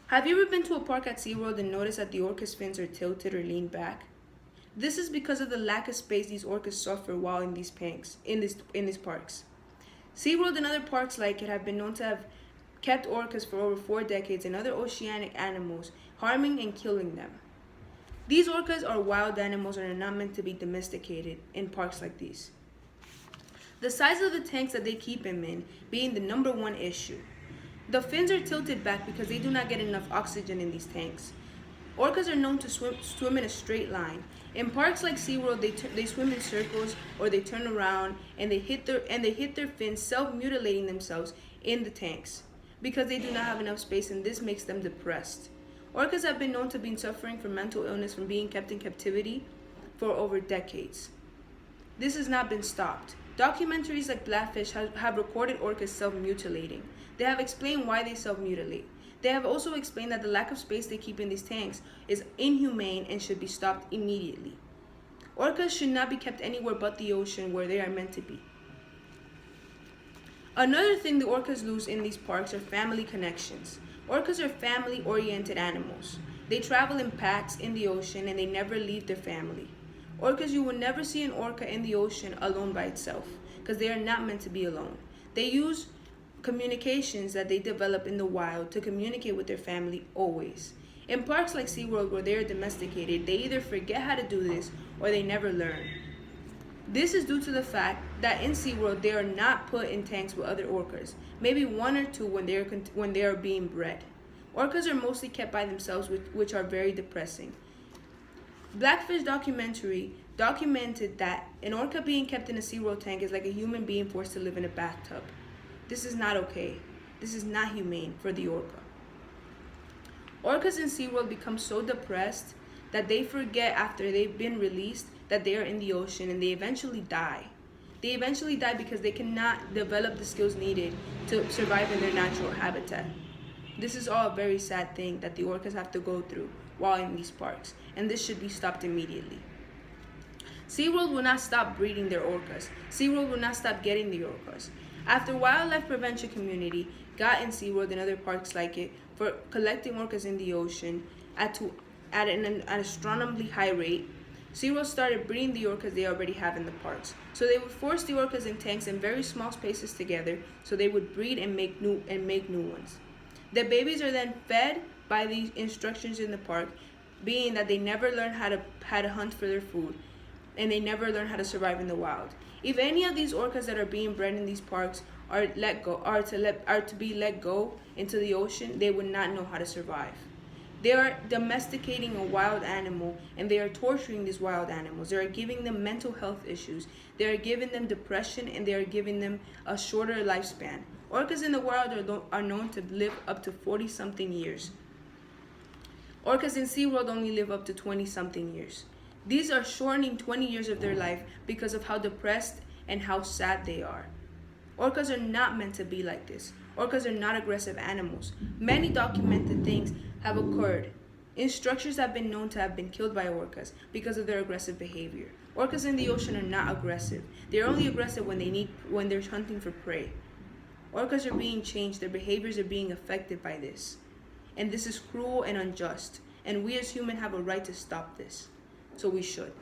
Have you ever been to a park at SeaWorld and noticed that the orca's fins are tilted or leaned back? This is because of the lack of space these orcas suffer while in these parks. SeaWorld and other parks like it have been known to have kept orcas for over 4 decades and other oceanic animals, harming and killing them. These orcas are wild animals and are not meant to be domesticated in parks like these. The size of the tanks that they keep them in being the number one issue. The fins are tilted back because they do not get enough oxygen in these tanks. Orcas are known to swim in a straight line. In parks like SeaWorld, they swim in circles or they turn around and they hit their fins, self-mutilating themselves in the tanks because they do not have enough space, and this makes them depressed. Orcas have been known to be suffering from mental illness from being kept in captivity for over decades. This has not been stopped. Documentaries like Blackfish have recorded orcas self-mutilating. They have explained why they self-mutilate. They have also explained that the lack of space they keep in these tanks is inhumane and should be stopped immediately. Orcas should not be kept anywhere but the ocean where they are meant to be. Another thing the orcas lose in these parks are family connections. Orcas are family-oriented animals. They travel in packs in the ocean and they never leave their family. Orcas, you will never see an orca in the ocean alone by itself because they are not meant to be alone. They use communications that they develop in the wild to communicate with their family always. In parks like SeaWorld where they are domesticated, they either forget how to do this or they never learn. This is due to the fact that in SeaWorld they are not put in tanks with other orcas, maybe one or two when they are being bred. Orcas are mostly kept by themselves, which are very depressing. Blackfish documentary documented that an orca being kept in a SeaWorld tank is like a human being forced to live in a bathtub. This is not okay. This is not humane for the orca. Orcas in SeaWorld become so depressed that they forget after they've been released that they are in the ocean, and they eventually die. They eventually die because they cannot develop the skills needed to survive in their natural habitat. This is all a very sad thing that the orcas have to go through while in these parks, and this should be stopped immediately. SeaWorld will not stop breeding their orcas. SeaWorld will not stop getting the orcas. After wildlife prevention community got in SeaWorld and other parks like it for collecting orcas in the ocean at an astronomically high rate, SeaWorld started breeding the orcas they already have in the parks. So they would force the orcas in tanks in very small spaces together so they would breed and make new ones. The babies are then fed by the instructions in the park, being that they never learn how to hunt for their food and they never learn how to survive in the wild. If any of these orcas that are being bred in these parks are to be let go into the ocean, they would not know how to survive. They are domesticating a wild animal and they are torturing these wild animals. They are giving them mental health issues. They are giving them depression and they are giving them a shorter lifespan. Orcas in the wild are known to live up to 40-something years. Orcas in SeaWorld only live up to 20-something years. These are shortening 20 years of their life because of how depressed and how sad they are. Orcas are not meant to be like this. Orcas are not aggressive animals. Many documented things have occurred. Structures have been known to have been killed by orcas because of their aggressive behavior. Orcas in the ocean are not aggressive. They are only aggressive when they're hunting for prey. Orcas are being changed. Their behaviors are being affected by this. And this is cruel and unjust. And we as humans have a right to stop this. So we should.